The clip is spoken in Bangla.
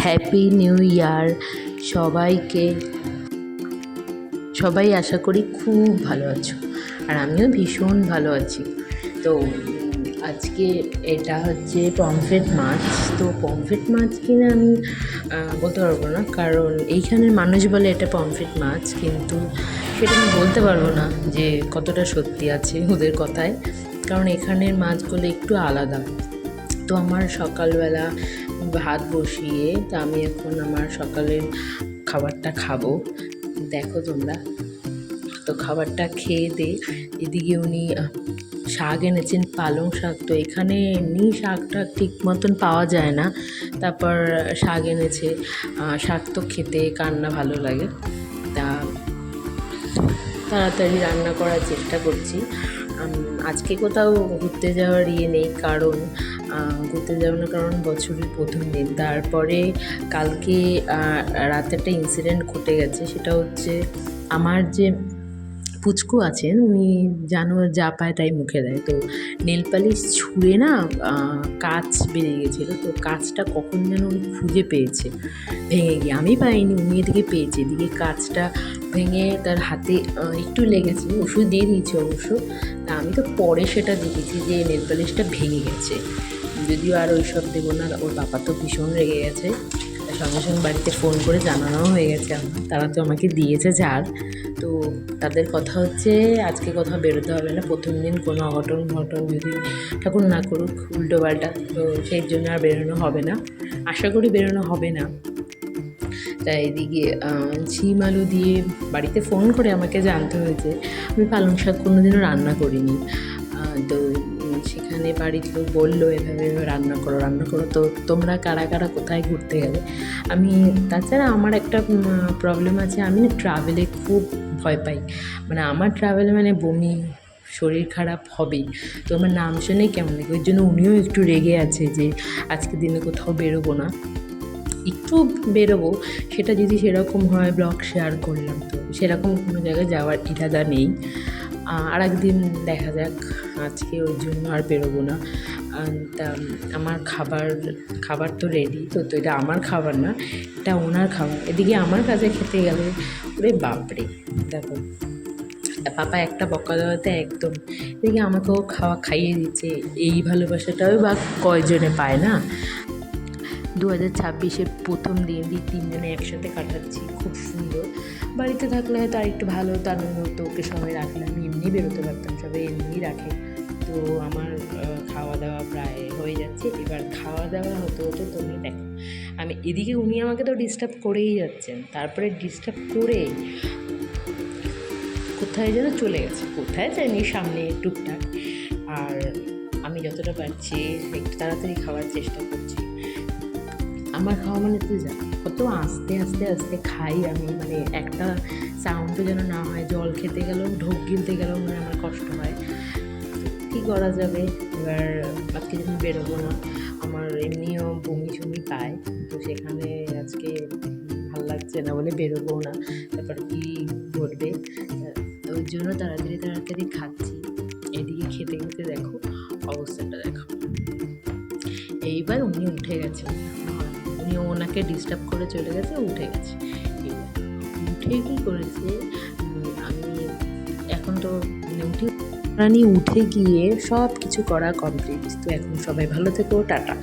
হ্যাপি নিউ ইয়ার সবাইকে। সবাই আশা করি খুব ভালো আছো, আর আমিও ভীষণ ভালো আছি। তো আজকে এটা হচ্ছে পমফ্রেট মাছ। তো পমফ্রেট মাছ কিনা আমি বলতে পারবো না, কারণ এইখানের মানুষ বলে এটা পমফ্রেট মাছ, কিন্তু সেটা আমি বলতে পারবো না যে কতটা সত্যি আছে ওদের কথায়, কারণ এখানের মাছগুলো একটু আলাদা। তো আমার সকালবেলা ভাত বসিয়ে, তো আমি এখন আমার সকালের খাবারটা খাবো। দেখো তোমরা, তো খাবারটা খেয়ে দে। এদিকে উনি শাক এনেছেন, পালং শাক। তো এখানে এমনি শাকটা ঠিক মতন পাওয়া যায় না, তারপর শাক এনেছে। শাক তো খেতে কার না ভালো লাগে। তা তাড়াতাড়ি রান্না করার চেষ্টা করছি। আজকে কোথাও ঘুরতে যাওয়ার নেই, কারণ ঘুরতে যাবো না, কারণ বছরের প্রথম দিন। তারপরে কালকে রাতে একটা ইনসিডেন্ট ঘটে গেছে। সেটা হচ্ছে, আমার যে পুচকু আছেন, উনি জানো যা পায় তাই মুখে দেয়। তো নেল পালিশ ছুঁড়ে না কাঁচ বেরিয়ে গেছিলো। তো কাঁচটা কখন যেন উনি খুঁজে পেয়েছে ভেঙে গিয়ে, আমি পাইনি, উনি এদিকে পেয়েছে। এদিকে কাঁচটা ভেঙে তার হাতে একটু লেগেছে, ওষুধ দিয়ে দিয়েছে অবশ্য। তা আমি তো পরে সেটা দেখেছি যে নেল পালিশটা ভেঙে গেছে। যদিও আর ওই সব দেবো না, ওর বাবা তো ভীষণ রেগে গেছে। সঙ্গে সঙ্গে বাড়িতে ফোন করে জানানোও হয়ে গেছে আমার, তারা তো আমাকে দিয়েছে ঝাড়। তো তাদের কথা হচ্ছে আজকে কোথাও বেরোতে হবে না, প্রথম দিন কোনো অঘটন যদি ঠাকুর না করুক উল্টোপাল্টা, তো সেই জন্য আর বেরোনো হবে না, আশা করি বেরোনো হবে না। তাই এদিকে ঝিম আলু দিয়ে বাড়িতে ফোন করে আমাকে জানতে হয়েছে আমি পালং শাক কোনোদিনও রান্না করিনি। তো সেখানে বাড়ির লোক বললো এভাবে রান্না করো। তো তোমরা কারা কারা কোথায় ঘুরতে গেলে? আমি তাছাড়া আমার একটা প্রবলেম আছে, আমি না ট্রাভেলে খুব ভয় পাই। মানে আমার ট্রাভেলে মানে বমি, শরীর খারাপ হবেই। তো আমার নাম শুনেই কেমন লাগে, ওই জন্য উনিও একটু রেগে আছে যে আজকে দিনে কোথাও বেরোবো না। একটু বেরোবো, সেটা যদি সেরকম হয় ব্লগ শেয়ার করলাম, তো সেরকম কোনো জায়গায় যাওয়ার ইরাদা নেই। আর একদিন দেখা যাক, আজকে ওই জন্য আর বেরোবো না। তা আমার খাবার তো রেডি। তো এটা আমার খাবার না, এটা ওনার খাবার। এদিকে আমার কাছে খেতে গেলে ওরে বাপরে, দেখো পাপা একটা বকা দেওয়াতে একদম, এদিকে আমাকেও খাইয়ে দিচ্ছে। এই ভালোবাসাটাও বা কয়জনে পায় না। 2026-এর প্রথম দিন তিনজনে একসাথে কাটাচ্ছি, খুব সুন্দর। বাড়িতে থাকলে হয়তো আর একটু ভালো হতো, আনন্দ হতো, ওকে সবাই রাখলে আমি এমনি বেরোতে পারতাম, সবাই এমনিই রাখে। তো আমার খাওয়া দাওয়া প্রায় হয়ে যাচ্ছে। এবার খাওয়া দাওয়া হতে তুমি দেখো, আমি এদিকে উনি আমাকে তো ডিস্টার্ব করেই যাচ্ছেন, তারপরে ডিস্টার্ব করে কোথায় যেন চলে গেছে, কোথায় যায়নি, সামনে টুকটাক। আর আমি যতটা পারছি একটু তাড়াতাড়ি খাওয়ার চেষ্টা করছি। আমার খাওয়া মানে তুই যা, কত আস্তে আস্তে আস্তে খাই আমি, মানে একটা সাউন্ডও যেন না হয়। জল খেতে গেলেও, ঢোক গিলতে গেলেও মানে আমার কষ্ট হয়। কী করা যাবে? এবার আজকে যখন বেরোবো না, আমার এমনিও বমি পায়, তো সেখানে আজকে ভাল লাগছে না বলে বেরোবো না। তারপর কী ঘটবে, ওই জন্য তাড়াতাড়ি খাচ্ছি। এদিকে খেতে খেতে দেখো অবস্থাটা দেখো। এইবার উনি উঠে গেছেন, উনি ওনাকে ডিস্টার্ব করে চলে গেছে, উঠে গেছে। এবার উঠে কী করেছে, আমি এখন তো উঠে গিয়ে সব কিছু করা কমপ্লিট। তো এখন সবাই ভালো থেকো, টাটা।